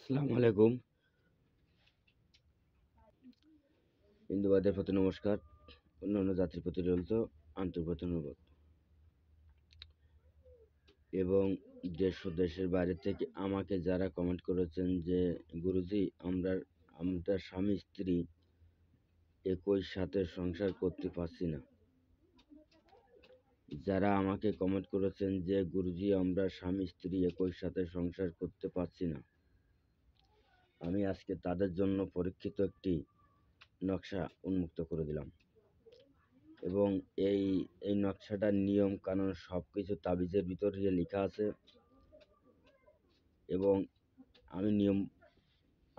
আসসালামু আলাইকুম। হিন্দুবাদের প্রতি নমস্কার, অন্যান্য জাতির প্রতি রইল আন্তরিক ধন্যবাদ। এবং দেশ ও দেশের বাইরে থেকে আমাকে যারা কমেন্ট করেছেন যে গুরুজি আমরা স্বামী স্ত্রী একই সাথে সংসার করতে পারছি না, যারা আমাকে কমেন্ট করেছেন যে গুরুজি আমরা স্বামী স্ত্রী একই সাথে সংসার করতে পারছি না, আমি আজকে তাদের জন্য পরীক্ষিত একটি নকশা উন্মুক্ত করে দিলাম। এবং এই নকশাটার নিয়ম কানুন সব কিছু তাবিজের ভিতরে লেখা আছে। এবং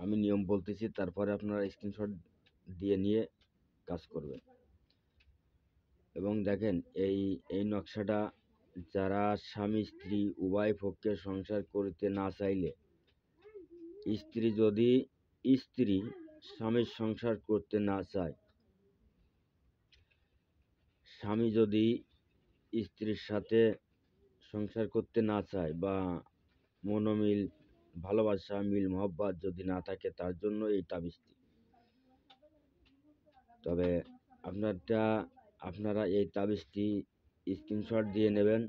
আমি নিয়ম বলতেছি, তারপরে আপনারা স্ক্রিনশট দিয়ে নিয়ে কাজ করবেন। এবং দেখেন, এই নকশাটা যারা স্বামী স্ত্রী উভয় পক্ষে সংসার করতে না চাইলে, স্ত্রী স্বামীর সংসার করতে না চায়, স্বামী যদি স্ত্রীর সাথে সংসার করতে না চায় বা মনোমিল ভালোবাসা মিল মহব্বত যদি না থাকে, তার জন্য এই তাবিজটি। তবে আপনারা এই তাবিজটি স্ক্রিনশট দিয়ে নেবেন।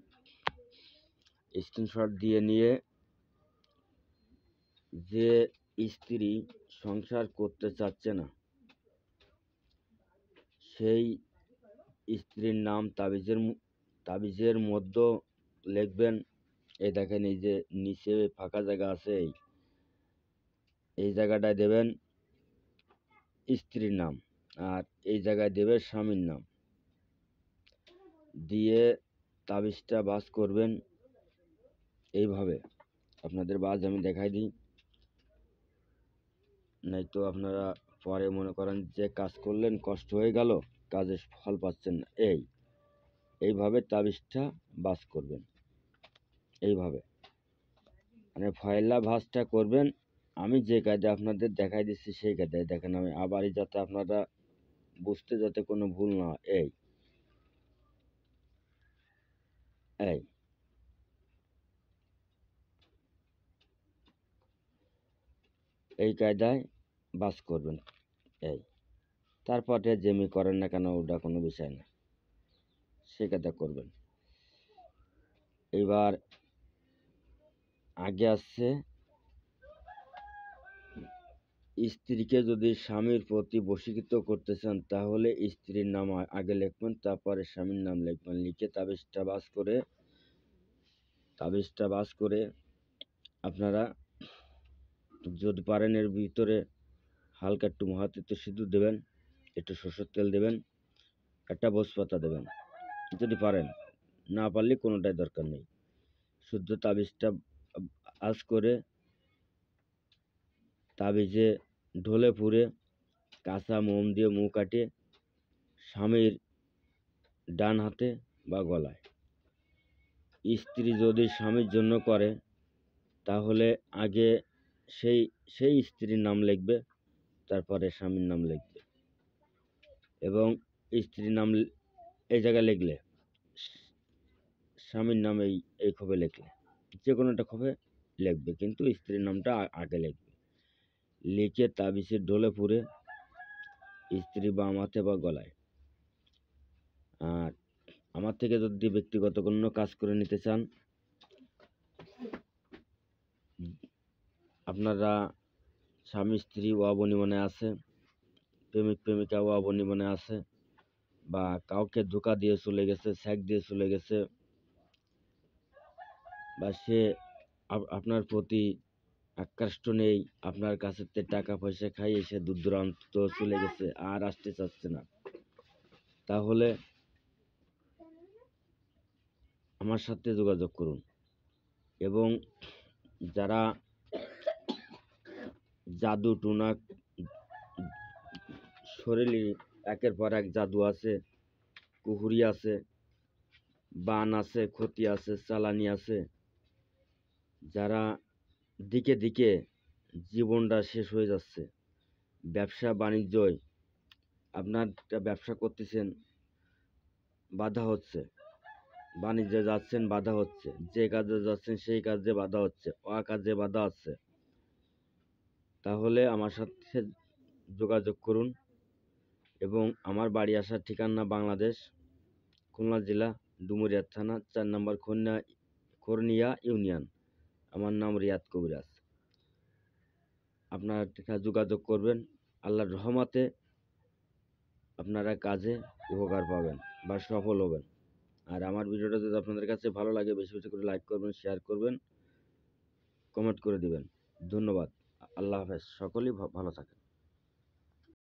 স্ক্রিনশট দিয়ে নিয়ে যে স্ত্রী সংসার করতে চাচ্ছে না, সেই স্ত্রীর নাম তাবিজের মধ্যে লিখবেন। এই দেখেন, এই যে নিচে ফাঁকা জায়গা আছে, এই জায়গাটায় দেবেন স্ত্রীর নাম, আর এই জায়গায় দেবে স্বামীর নাম। দিয়ে তাবিজটা বাজ করবেন এইভাবে। আপনাদের বাজ আমি দেখাই দিই, নয়তো আপনারা পরে মনে করেন যে কাজ করলেন কষ্ট হয়ে গেল, কাজের ফল পাচ্ছেন না। এইভাবে তাবিজটা বাজ করবেন, এইভাবে মানে ফয়লা ভাঁজটা করবেন। আমি যে কায়দা আপনাদের দেখাই দিচ্ছি সেই কায়দায় দেখেন, আমি আবারই যাতে আপনারা বুঝতে যাতে কোনো ভুল না হয়। এই কায়দায় বাজ করবেন। তারপরে যেমি করেন না কেন, ওটা কোনো বিষয় না, সে কায়দা করবেন। এবার আগে আসছে, স্ত্রীকে যদি স্বামীর প্রতি বশীকৃত করতে চান, তাহলে স্ত্রীর নাম আগে লিখবেন, তারপরে স্বামীর নাম লিখবেন। লিখে তাবিজটা বাজ করে আপনারা যদি পারেন এর ভিতরে হালকা একটু মহাতীত সিঁদুর দেবেন, একটু সরষের তেল দেবেন, একটা ভোজপাতা দেবেন যদি পারেন। না পারলে কোনোটাই দরকার নেই। শুদ্ধ তাবিজটা আজ করে তাবিজে ঢলে পুড়ে কাঁচা মোম দিয়ে মুখ কাটে স্বামীর ডান হাতে বা গলায়। স্ত্রী যদি স্বামীর জন্য করে, তাহলে আগে সেই স্ত্রীর নাম লিখবে, তারপরে স্বামীর নাম লিখবে। এবং স্ত্রীর নাম এই জায়গায় লিখলে, স্বামীর নাম এই খোপে লিখলে, যে কোনো একটা খোপে লিখবে, কিন্তু স্ত্রীর নামটা আগে লিখবে। লিখে তাবিজের ঢলে পুড়ে স্ত্রী বাম হাতে বা গলায়। আর আমার থেকে যদি ব্যক্তিগত কোনো কাজ করে নিতে চান, আপনারা স্বামী স্ত্রী অবনিবনে আছে, প্রেমিক প্রেমিকা অবনিবনে আছে, বা কাউকে ধোঁকা দিয়ে চলে গেছে, ছ্যাক দিয়ে চলে গেছে, বা সে আপনার প্রতি আকৃষ্ট নেই, আপনার কাছে টাকা পয়সা খাইয়ে সে দূর দূরান্ত চলে গেছে, আর আসতে চাচ্ছে না, তাহলে আমার সাথে যোগাযোগ করুন। এবং যারা জাদু টুনা, শরীরে একের পর এক জাদু আছে, কুহুরি আছে, বান আছে, ক্ষতি আছে, চালানি আছে, যারা দিকে দিকে জীবনটা শেষ হয়ে যাচ্ছে, ব্যবসা বাণিজ্যই আপনার ব্যবসা করতেছেন বাধা হচ্ছে, বাণিজ্যে যাচ্ছেন বাধা হচ্ছে, যে কাজে যাচ্ছেন সেই কাজে বাধা হচ্ছে, অকাজে বাধা হচ্ছে, তাহলে আমার সাথে যোগাযোগ করুন। এবং আমার বাড়ি আসার ঠিকানা বাংলাদেশ, খুলনা জেলা, ডুমুরিয়া থানা, ৪ নম্বর খোরনিয়া ইউনিয়ন। আমার নাম রিয়াদ কবিরাজ। আপনারা যোগাযোগ করবেন। আল্লাহর রহমতে আপনারা কাজে উপকার পাবেন বা সফল হবেন। আর আমার ভিডিওটা যদি আপনাদের কাছে ভালো লাগে, বেশি বেশি করে লাইক করবেন, শেয়ার করবেন, কমেন্ট করে দিবেন। ধন্যবাদ। আল্লাহ হাফেজ। সকলেই ভালো থাকেন।